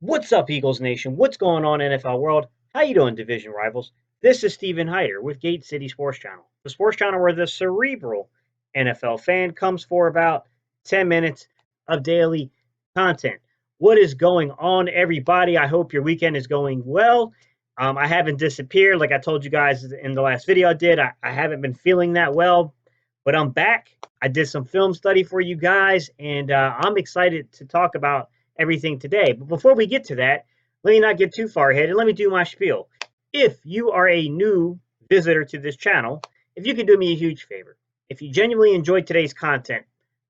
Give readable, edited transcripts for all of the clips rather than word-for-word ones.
What's up, Eagles Nation? What's going on, NFL world? How you doing, division rivals? This is Steven Hyder with Gate City Sports Channel, the sports channel where the cerebral NFL fan comes for about 10 minutes of daily content. What is going on, everybody? I hope your weekend is going well. I haven't disappeared like I told you guys in the last video I did. I haven't been feeling that well, but I'm back. I did some film study for you guys, and I'm excited to talk about everything today. But before we get to that, let me not get too far ahead and let me do my spiel. If you are a new visitor to this channel, if you could do me a huge favor, if you genuinely enjoyed today's content,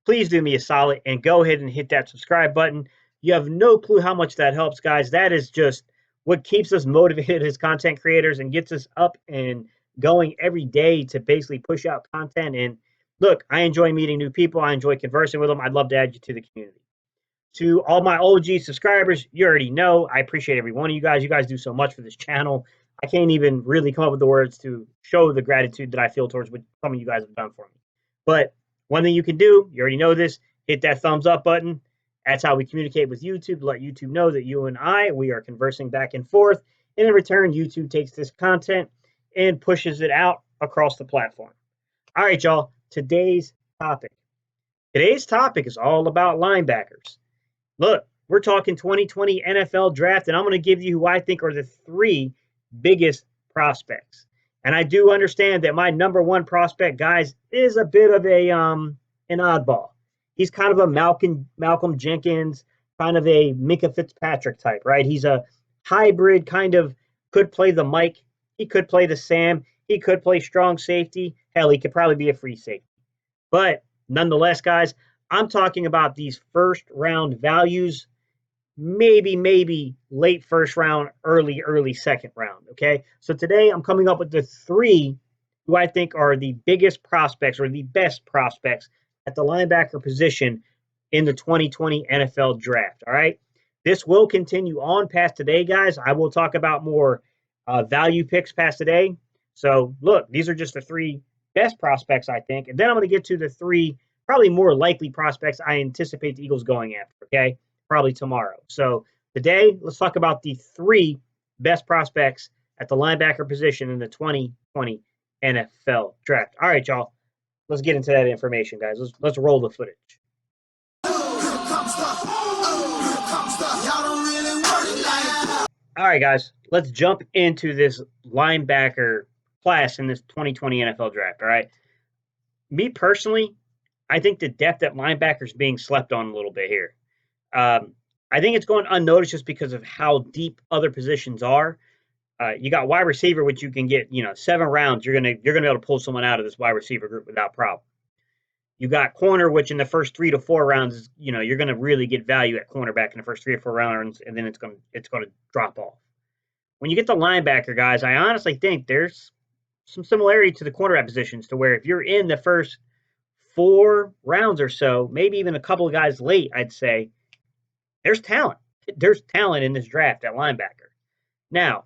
please do me a solid and go ahead and hit that subscribe button. You have no clue how much that helps, guys. That is just what keeps us motivated as content creators and gets us up and going every day to basically push out content. And look, I enjoy meeting new people. I enjoy conversing with them. I'd love to add you to the community. To all my OG subscribers, you already know I appreciate every one of you guys. You guys do so much for this channel. I can't even really come up with the words to show the gratitude that I feel towards what some of you guys have done for me. But one thing you can do, you already know this, hit that thumbs up button. That's how we communicate with YouTube, let YouTube know that you and we are conversing back and forth. And in return, YouTube takes this content and pushes it out across the platform. All right, y'all, today's topic. Today's topic is all about linebackers. Look, we're talking 2020 NFL draft, and I'm going to give you who I think are the three biggest prospects. And I do understand that my number one prospect, guys, is a bit of an oddball. He's kind of a Malcolm Jenkins, kind of a Minkah Fitzpatrick type, right? He's a hybrid, kind of could play the Mike, he could play the Sam, he could play strong safety. Hell, he could probably be a free safety. But nonetheless, guys, I'm talking about these first round values, maybe late first round, early second round. Okay. So today I'm coming up with the three who I think are the biggest prospects or the best prospects at the linebacker position in the 2020 NFL draft. All right. This will continue on past today, guys. I will talk about more value picks past today. So look, these are just the three best prospects, I think. And then I'm going to get to the three probably more likely prospects I anticipate the Eagles going after, okay? Probably tomorrow. So today, let's talk about the three best prospects at the linebacker position in the 2020 NFL draft. All right, y'all. Let's get into that information, guys. Let's roll the footage. All right, guys. Let's jump into this linebacker class in this 2020 NFL draft, all right? Me personally, I think the depth at linebacker is being slept on a little bit here. I think it's going unnoticed just because of how deep other positions are. You got wide receiver, which you can get, 7 rounds. You're gonna be able to pull someone out of this wide receiver group without problem. You got corner, which in the first 3 to 4 rounds, you're gonna really get value at cornerback in the first 3 or 4 rounds, and then it's gonna drop off. When you get the linebacker guys, I honestly think there's some similarity to the cornerback positions to where if you're in the first 4 rounds or so, maybe even a couple of guys late, I'd say, there's talent. There's talent in this draft at linebacker. Now,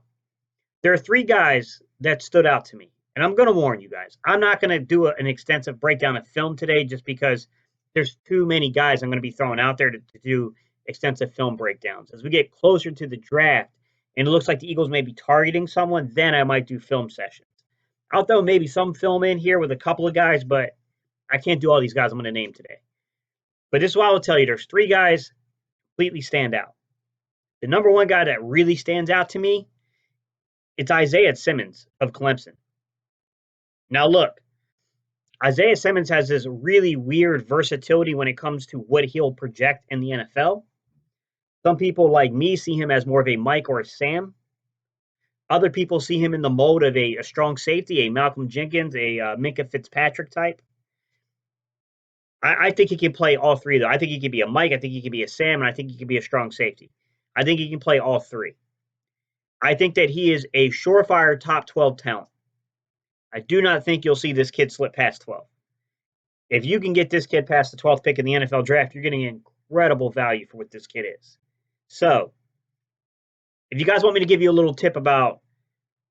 there are 3 guys that stood out to me, and I'm going to warn you guys. I'm not going to do an extensive breakdown of film today just because there's too many guys I'm going to be throwing out there to do extensive film breakdowns. As we get closer to the draft, and it looks like the Eagles may be targeting someone, then I might do film sessions. I'll throw maybe some film in here with a couple of guys, but I can't do all these guys I'm going to name today. But this is what I will tell you. There's 3 guys completely stand out. The number one guy that really stands out to me, it's Isaiah Simmons of Clemson. Now look, Isaiah Simmons has this really weird versatility when it comes to what he'll project in the NFL. Some people like me see him as more of a Mike or a Sam. Other people see him in the mode of a strong safety, a Malcolm Jenkins, a Minkah Fitzpatrick type. I think he can play all 3, though. I think he could be a Mike. I think he could be a Sam. And I think he could be a strong safety. I think he can play all 3. I think that he is a surefire top 12 talent. I do not think you'll see this kid slip past 12. If you can get this kid past the 12th pick in the NFL draft, you're getting incredible value for what this kid is. So, if you guys want me to give you a little tip about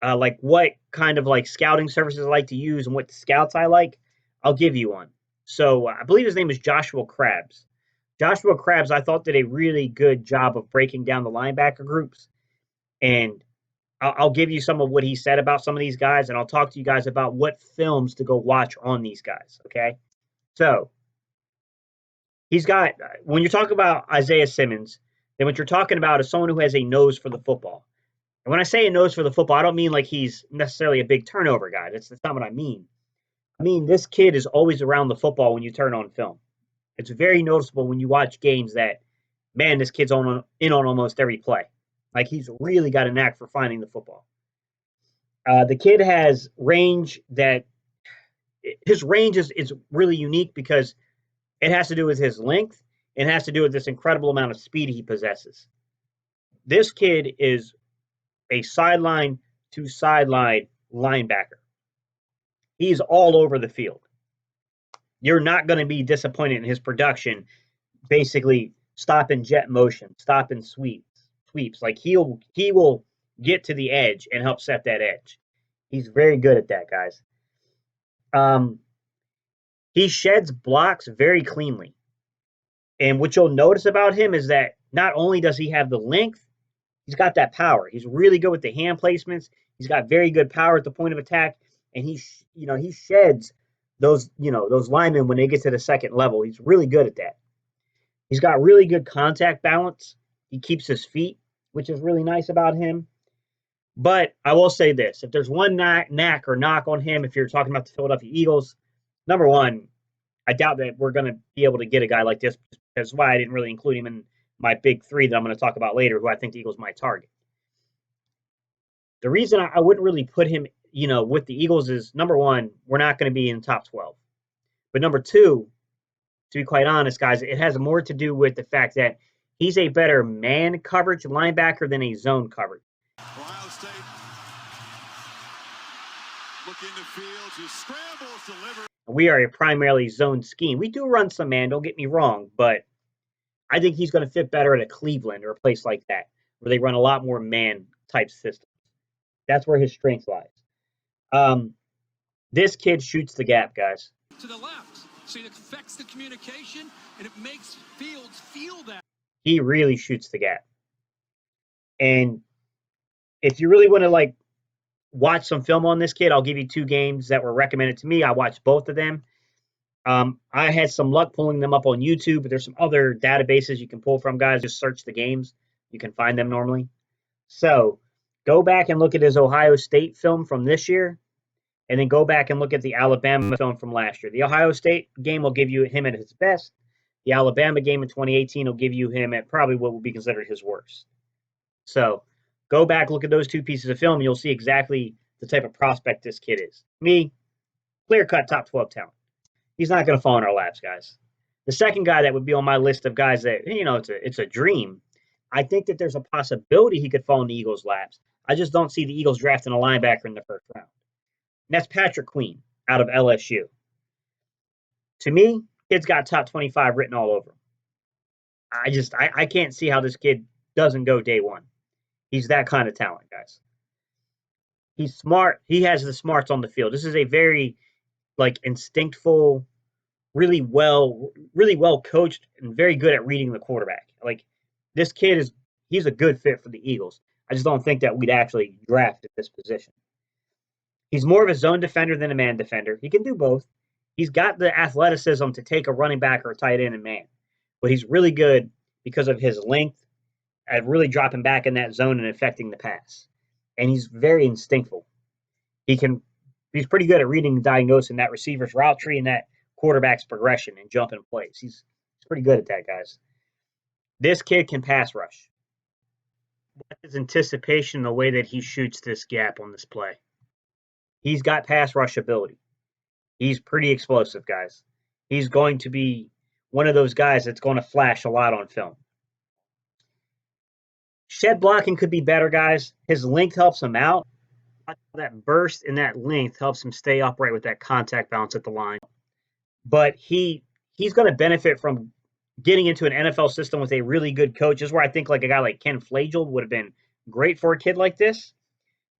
like what kind of like scouting services I like to use and what scouts I like, I'll give you one. So I believe his name is Joshua Krabs. Joshua Krabs, I thought, did a really good job of breaking down the linebacker groups. And I'll give you some of what he said about some of these guys, and I'll talk to you guys about what films to go watch on these guys. Okay. So he's got, when you're talking about Isaiah Simmons, then what you're talking about is someone who has a nose for the football. And when I say a nose for the football, I don't mean like he's necessarily a big turnover guy. That's not what I mean. I mean, this kid is always around the football when you turn on film. It's very noticeable when you watch games that, man, this kid's in on almost every play. Like he's really got a knack for finding the football. The kid has range that his range is really unique because it has to do with his length. It has to do with this incredible amount of speed he possesses. This kid is a sideline to sideline linebacker. He's all over the field. You're not going to be disappointed in his production. Basically, stop and jet motion, stop and sweeps. Like he will get to the edge and help set that edge. He's very good at that, guys. He sheds blocks very cleanly. And what you'll notice about him is that not only does he have the length, he's got that power. He's really good with the hand placements. He's got very good power at the point of attack, and he sheds those linemen when they get to the second level. He's really good at that. He's got really good contact balance. He keeps his feet, which is really nice about him. But I will say this: if there's one knack or knock on him, if you're talking about the Philadelphia Eagles, number one, I doubt that we're going to be able to get a guy like this. That's why I didn't really include him in my big three that I'm going to talk about later, who I think the Eagles might target. The reason I wouldn't really put him, with the Eagles is, number one, we're not going to be in top 12. But number two, to be quite honest, guys, it has more to do with the fact that he's a better man coverage linebacker than a zone coverage. Ohio State looking to field, who scrambles, delivers. We are a primarily zone scheme. We do run some man, don't get me wrong, but I think he's going to fit better at a Cleveland or a place like that, where they run a lot more man-type systems. That's where his strength lies. This kid shoots the gap, guys. To the left, so it affects the communication, and it makes Fields feel that. He really shoots the gap. And if you really want to, watch some film on this kid, I'll give you 2 games that were recommended to me. I watched both of them. I had some luck pulling them up on YouTube, but there's some other databases you can pull from, guys. Just search the games. You can find them normally. So go back and look at his Ohio State film from this year, and then go back and look at the Alabama film from last year. The Ohio State game will give you him at his best. The Alabama game in 2018 will give you him at probably what will be considered his worst. So go back, look at those 2 pieces of film, and you'll see exactly the type of prospect this kid is. Me, clear-cut top 12 talent. He's not going to fall in our laps, guys. The second guy that would be on my list of guys that, it's a dream. I think that there's a possibility he could fall in the Eagles' laps. I just don't see the Eagles drafting a linebacker in the first round. And that's Patrick Queen out of LSU. To me, kid's got top 25 written all over him. I can't see how this kid doesn't go day one. He's that kind of talent, guys. He's smart. He has the smarts on the field. This is a very, instinctful, really well coached and very good at reading the quarterback. This kid he's a good fit for the Eagles. I just don't think that we'd actually draft at this position. He's more of a zone defender than a man defender. He can do both. He's got the athleticism to take a running back or a tight end and man. But he's really good because of his length at really dropping back in that zone and affecting the pass. And he's very instinctful. He's pretty good at reading and diagnosing that receiver's route tree and that quarterback's progression and jumping plays. He's pretty good at that, guys. This kid can pass rush. What is anticipation the way that he shoots this gap on this play? He's got pass rush ability. He's pretty explosive, guys. He's going to be one of those guys that's going to flash a lot on film. Shed blocking could be better, guys. His length helps him out. That burst and that length helps him stay upright with that contact balance at the line. But he's going to benefit from getting into an NFL system with a really good coach. This is where I think a guy like Ken Flagel would have been great for a kid like this,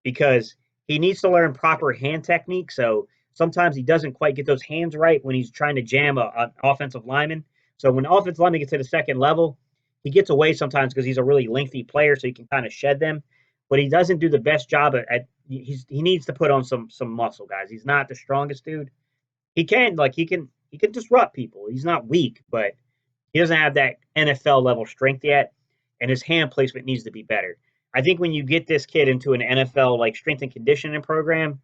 because he needs to learn proper hand technique. So sometimes he doesn't quite get those hands right when he's trying to jam an offensive lineman. So when offensive lineman gets to the second level, he gets away sometimes because he's a really lengthy player, so he can kind of shed them. But he doesn't do the best job at he needs to put on some muscle, guys. He's not the strongest dude. He can disrupt people. He's not weak, but he doesn't have that NFL level strength yet, and his hand placement needs to be better. I think when you get this kid into an NFL like strength and conditioning program,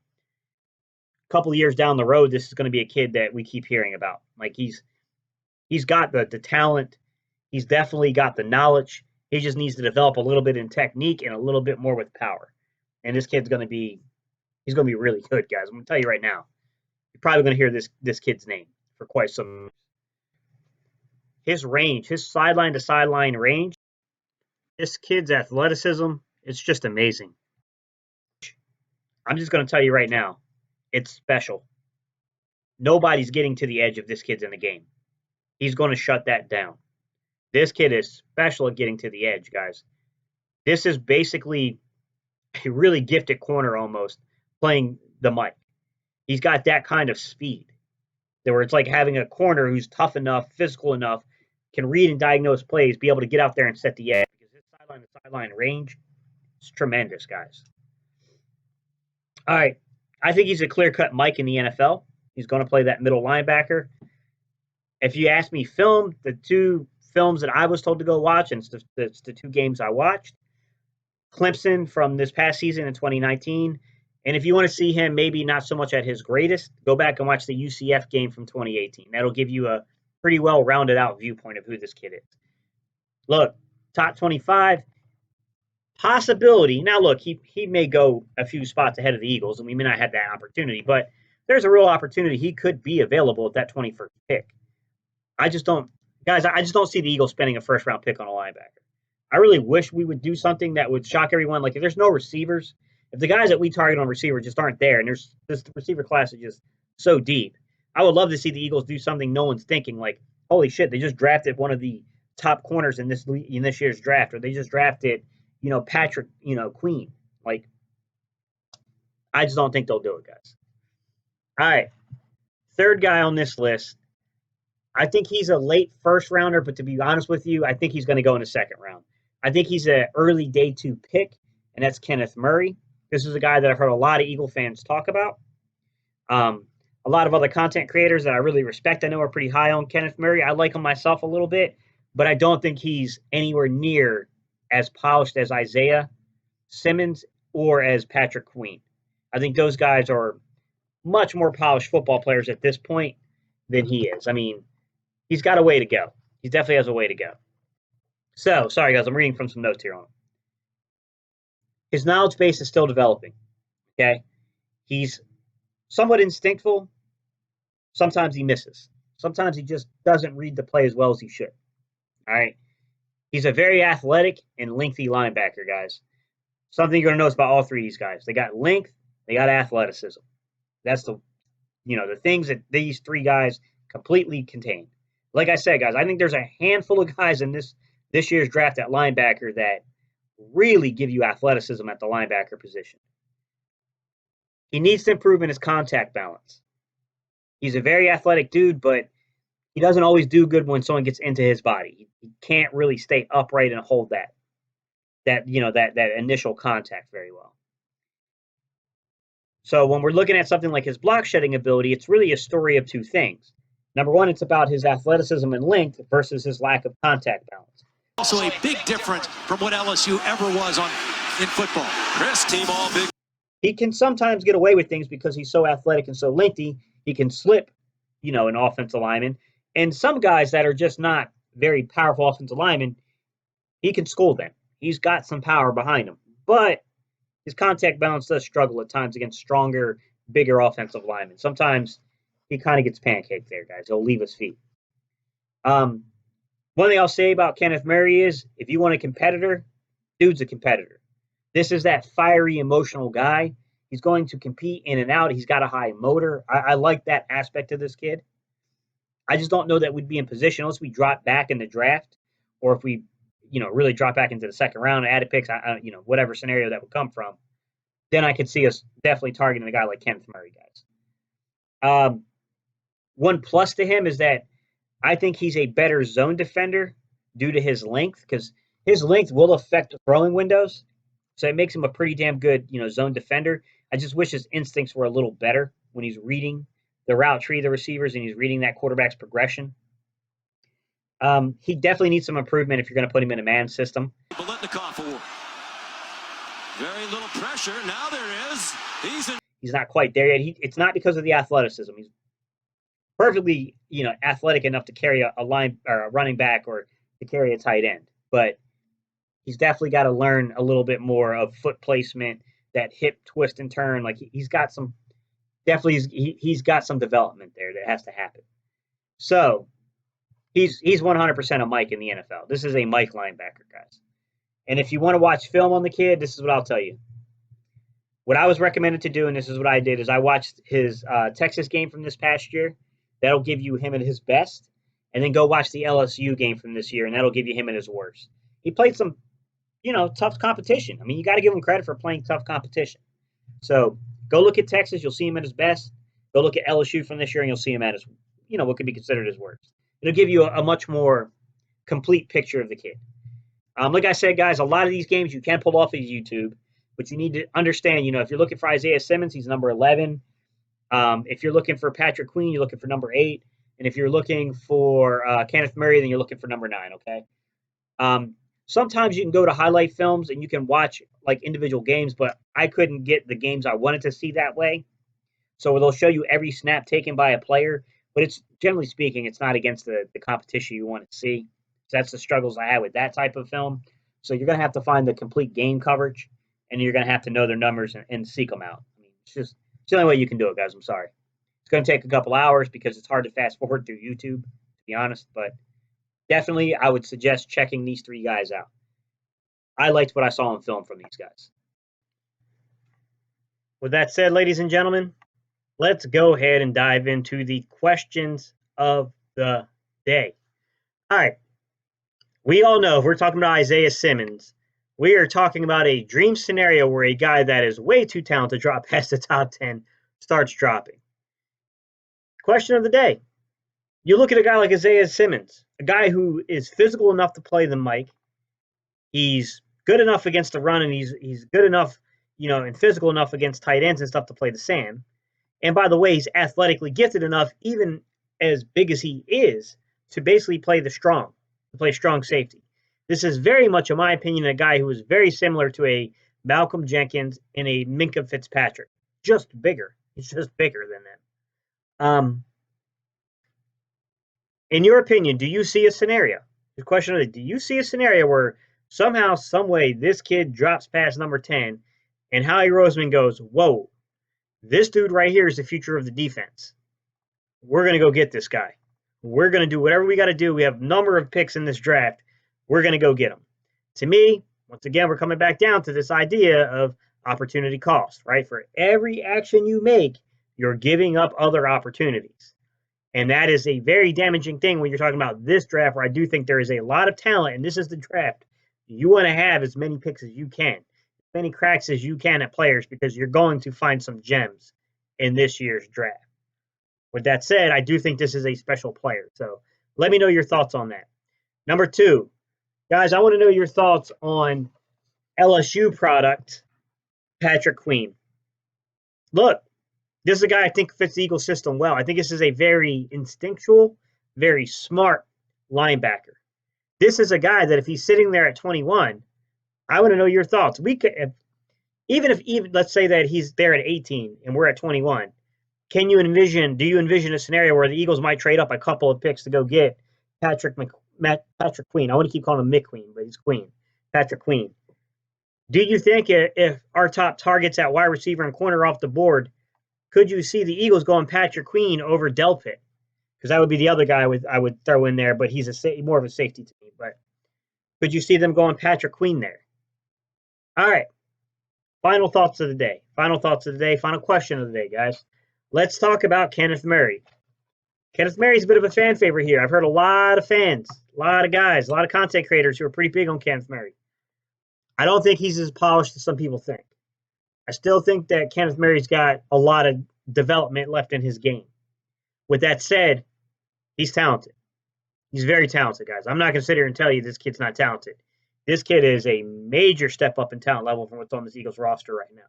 a couple of years down the road, this is going to be a kid that we keep hearing about. Like he's got the talent, he's definitely got the knowledge. He just needs to develop a little bit in technique and a little bit more with power. And this kid's going to be he's going to be really good, guys. I'm going to tell you right now. You're probably going to hear this kid's name for quite some. His range, his sideline to sideline range, this kid's athleticism, it's just amazing. I'm just going to tell you right now, it's special. Nobody's getting to the edge of this kid's in the game. He's going to shut that down. This kid is special at getting to the edge, guys. This is basically a really gifted corner almost playing the mic. He's got that kind of speed. Where it's like having a corner who's tough enough, physical enough, can read and diagnose plays, be able to get out there and set the edge. Because his sideline to sideline range is tremendous, guys. All right. I think he's a clear-cut Mike in the NFL. He's going to play that middle linebacker. If you ask me film, the two films that I was told to go watch, and it's the two games I watched, Clemson from this past season in 2019. And if you want to see him maybe not so much at his greatest, go back and watch the UCF game from 2018. That'll give you a pretty well-rounded out viewpoint of who this kid is. Look, top 25, possibility. Now, look, he may go a few spots ahead of the Eagles, and we may not have that opportunity, but there's a real opportunity he could be available at that 21st pick. I just don't see the Eagles spending a first-round pick on a linebacker. I really wish we would do something that would shock everyone. Like, if there's no receivers, if the guys that we target on receiver just aren't there, and there's this receiver class is just so deep, I would love to see the Eagles do something no one's thinking, like, holy shit, they just drafted one of the top corners in this year's draft, or they just drafted, Patrick, Queen. Like, I just don't think they'll do it, guys. All right, third guy on this list. I think he's a late first rounder, but to be honest with you, I think he's going to go in the second round. I think he's an early day 2 pick, and that's Kenneth Murray. This is a guy that I've heard a lot of Eagle fans talk about. A lot of other content creators that I really respect, I know, are pretty high on Kenneth Murray. I like him myself a little bit, but I don't think he's anywhere near as polished as Isaiah Simmons or as Patrick Queen. I think those guys are much more polished football players at this point than he is. I mean, he's got a way to go. He definitely has a way to go. So, sorry, guys, I'm reading from some notes here on him. His knowledge base is still developing, okay? He's somewhat instinctful. Sometimes he misses. Sometimes he just doesn't read the play as well as he should, all right? He's a very athletic and lengthy linebacker, guys. Something you're going to notice about all three of these guys. They got length. They got athleticism. That's the things that these three guys completely contain. Like I said, guys, I think there's a handful of guys in this year's draft at linebacker that really give you athleticism at the linebacker position. He needs to improve in his contact balance. He's a very athletic dude, but he doesn't always do good when someone gets into his body. He can't really stay upright and hold that initial contact very well. So when we're looking at something like his block shedding ability, it's really a story of two things. Number one, it's about his athleticism and length versus his lack of contact balance. Also a big difference from what LSU ever was in football. Chris, team all big. He can sometimes get away with things because he's so athletic and so lengthy. He can slip, an offensive lineman. And some guys that are just not very powerful offensive linemen, he can school them. He's got some power behind him. But his contact balance does struggle at times against stronger, bigger offensive linemen. Sometimes he kind of gets pancaked there, guys. He'll leave his feet. One thing I'll say about Kenneth Murray is, if you want a competitor, dude's a competitor. This is that fiery, emotional guy. He's going to compete in and out. He's got a high motor. I like that aspect of this kid. I just don't know that we'd be in position unless we drop back in the draft, or if we, really drop back into the second round and added picks, whatever scenario that would come from. Then I could see us definitely targeting a guy like Kenneth Murray, guys. One plus to him is that I think he's a better zone defender due to his length, because his length will affect throwing windows. So it makes him a pretty damn good, zone defender. I just wish his instincts were a little better when he's reading the route tree of the receivers and he's reading that quarterback's progression. He definitely needs some improvement if you're going to put him in a man system. Very little pressure. Now there is. He's not quite there yet. It's not because of the athleticism. He's perfectly, athletic enough to carry a line or a running back or to carry a tight end. But he's definitely got to learn a little bit more of foot placement, that hip twist and turn. Like he's got some development there that has to happen. So he's 100% a Mike in the NFL. This is a Mike linebacker, guys. And if you want to watch film on the kid, this is what I'll tell you. What I was recommended to do, and this is what I did, is I watched his Texas game from this past year. That'll give you him at his best. And then go watch the LSU game from this year, and that'll give you him at his worst. He played some, tough competition. I mean, you got to give him credit for playing tough competition. So go look at Texas. You'll see him at his best. Go look at LSU from this year, and you'll see him at his, what could be considered his worst. It'll give you a much more complete picture of the kid. Like I said, guys, a lot of these games you can pull off of YouTube, but you need to understand, if you're looking for Isaiah Simmons, he's number 11. If you're looking for Patrick Queen, you're looking for number 8. And if you're looking for Kenneth Murray, then you're looking for number 9, okay? Sometimes you can go to highlight films and you can watch like individual games, but I couldn't get the games I wanted to see that way. So they'll show you every snap taken by a player, but it's generally speaking, it's not against the competition you want to see. So that's the struggles I had with that type of film. So you're going to have to find the complete game coverage, and you're going to have to know their numbers and seek them out. I mean, it's the only way you can do it, guys. I'm sorry. It's going to take a couple hours because it's hard to fast forward through YouTube, to be honest. But definitely, I would suggest checking these 3 guys out. I liked what I saw on film from these guys. With that said, ladies and gentlemen, let's go ahead and dive into the questions of the day. All right. We all know if we're talking about Isaiah Simmons, we are talking about a dream scenario where a guy that is way too talented to drop past the top 10 starts dropping. Question of the day. You look at a guy like Isaiah Simmons, a guy who is physical enough to play the Mike. He's good enough against the run, and he's good enough, and physical enough against tight ends and stuff to play the Sam. And by the way, he's athletically gifted enough, even as big as he is, to basically play strong safety. This is very much, in my opinion, a guy who is very similar to a Malcolm Jenkins and a Minkah Fitzpatrick. Just bigger. He's just bigger than them. In your opinion, do you see a scenario? The question is, do you see a scenario where somehow, some way, this kid drops past number 10 and Howie Roseman goes, whoa, this dude right here is the future of the defense. We're going to go get this guy. We're going to do whatever we got to do. We have a number of picks in this draft. We're going to go get them. To me, once again, we're coming back down to this idea of opportunity cost, right? For every action you make, you're giving up other opportunities. And that is a very damaging thing when you're talking about this draft, where I do think there is a lot of talent, and this is the draft. You want to have as many picks as you can, as many cracks as you can at players, because you're going to find some gems in this year's draft. With that said, I do think this is a special player. So let me know your thoughts on that. Number 2, guys, I want to know your thoughts on LSU product, Patrick Queen. Look, this is a guy I think fits the Eagles system well. I think this is a very instinctual, very smart linebacker. This is a guy that if he's sitting there at 21, I want to know your thoughts. We could, even let's say that he's there at 18 and we're at 21. Do you envision a scenario where the Eagles might trade up a couple of picks to go get Patrick Queen? I want to keep calling him McQueen, but he's Queen. Patrick Queen. Do you think if our top targets at wide receiver and corner are off the board, could you see the Eagles going Patrick Queen over Delpit? Because that would be the other guy I would throw in there, but he's more of a safety to me. But could you see them going Patrick Queen there? All right. Final thoughts of the day. Final question of the day, guys. Let's talk about Kenneth Murray. Kenneth Murray's a bit of a fan favorite here. I've heard a lot of fans, a lot of guys, a lot of content creators who are pretty big on Kenneth Murray. I don't think he's as polished as some people think. I still think that Kenneth Murray's got a lot of development left in his game. With that said, he's talented. He's very talented, guys. I'm not going to sit here and tell you this kid's not talented. This kid is a major step up in talent level from what's on this Eagles roster right now.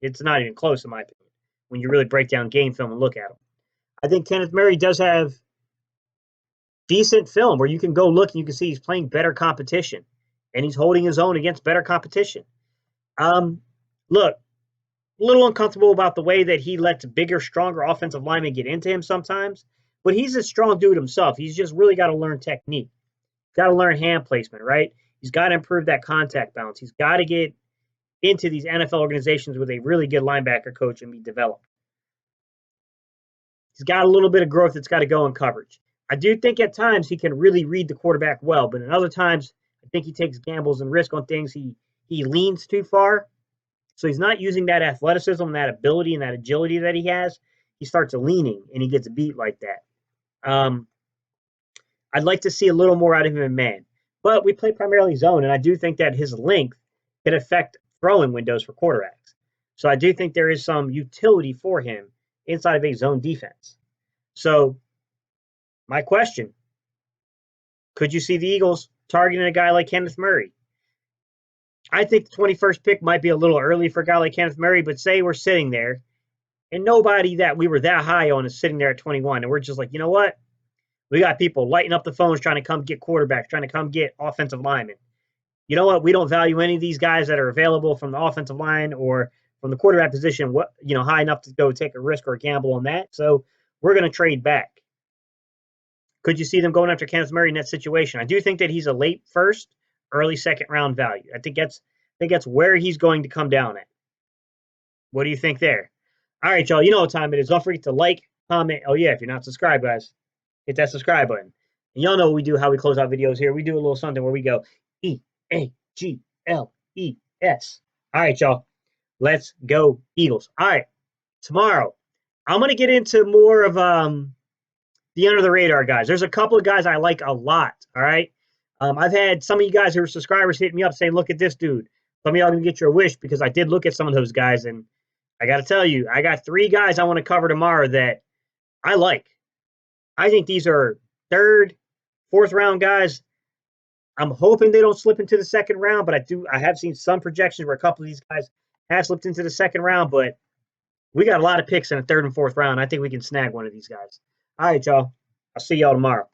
It's not even close, in my opinion, when you really break down game film and look at him. I think Kenneth Murray does have decent film where you can go look and you can see he's playing better competition and he's holding his own against better competition. Look, a little uncomfortable about the way that he lets bigger, stronger offensive linemen get into him sometimes, but he's a strong dude himself. He's just really got to learn technique. Got to learn hand placement, right? He's got to improve that contact balance. He's got to get into these NFL organizations with a really good linebacker coach and be developed. He's got a little bit of growth that's got to go in coverage. I do think at times he can really read the quarterback well, but in other times I think he takes gambles and risk on things. He leans too far. So he's not using that athleticism and that ability and that agility that he has. He starts leaning and he gets beat like that. I'd like to see a little more out of him in man. But we play primarily zone, and I do think that his length can affect throwing windows for quarterbacks. So I do think there is some utility for him inside of a zone defense. So my question, could you see the Eagles targeting a guy like Kenneth Murray? I think the 21st pick might be a little early for a guy like Kenneth Murray, but say we're sitting there and nobody that we were that high on is sitting there at 21, and we're just like, you know what? We got people lighting up the phones trying to come get quarterbacks, trying to come get offensive linemen. You know what? We don't value any of these guys that are available from the offensive line or from the quarterback position, high enough to go take a risk or a gamble on that. So we're going to trade back. Could you see them going after Kenneth Murray in that situation? I do think that he's a late first, early second round value. I think that's where he's going to come down at. What do you think there? All right, y'all. You know what time it is. Don't forget to like, comment. Oh, yeah, if you're not subscribed, guys, hit that subscribe button. And y'all know what we do, how we close out videos here. We do a little something where we go EAGLES. All right, y'all. Let's go Eagles. All right. Tomorrow, I'm going to get into more of the under the radar guys. There's a couple of guys I like a lot. All right. I've had some of you guys who are subscribers hit me up saying, look at this dude. Some of y'all going to get your wish because I did look at some of those guys. And I got to tell you, I got 3 guys I want to cover tomorrow that I like. I think these are 3rd, 4th round guys. I'm hoping they don't slip into the 2nd round, but I have seen some projections where a couple of these guys have slipped into the 2nd round, but we got a lot of picks in the 3rd and 4th round. I think we can snag one of these guys. All right, y'all. I'll see y'all tomorrow.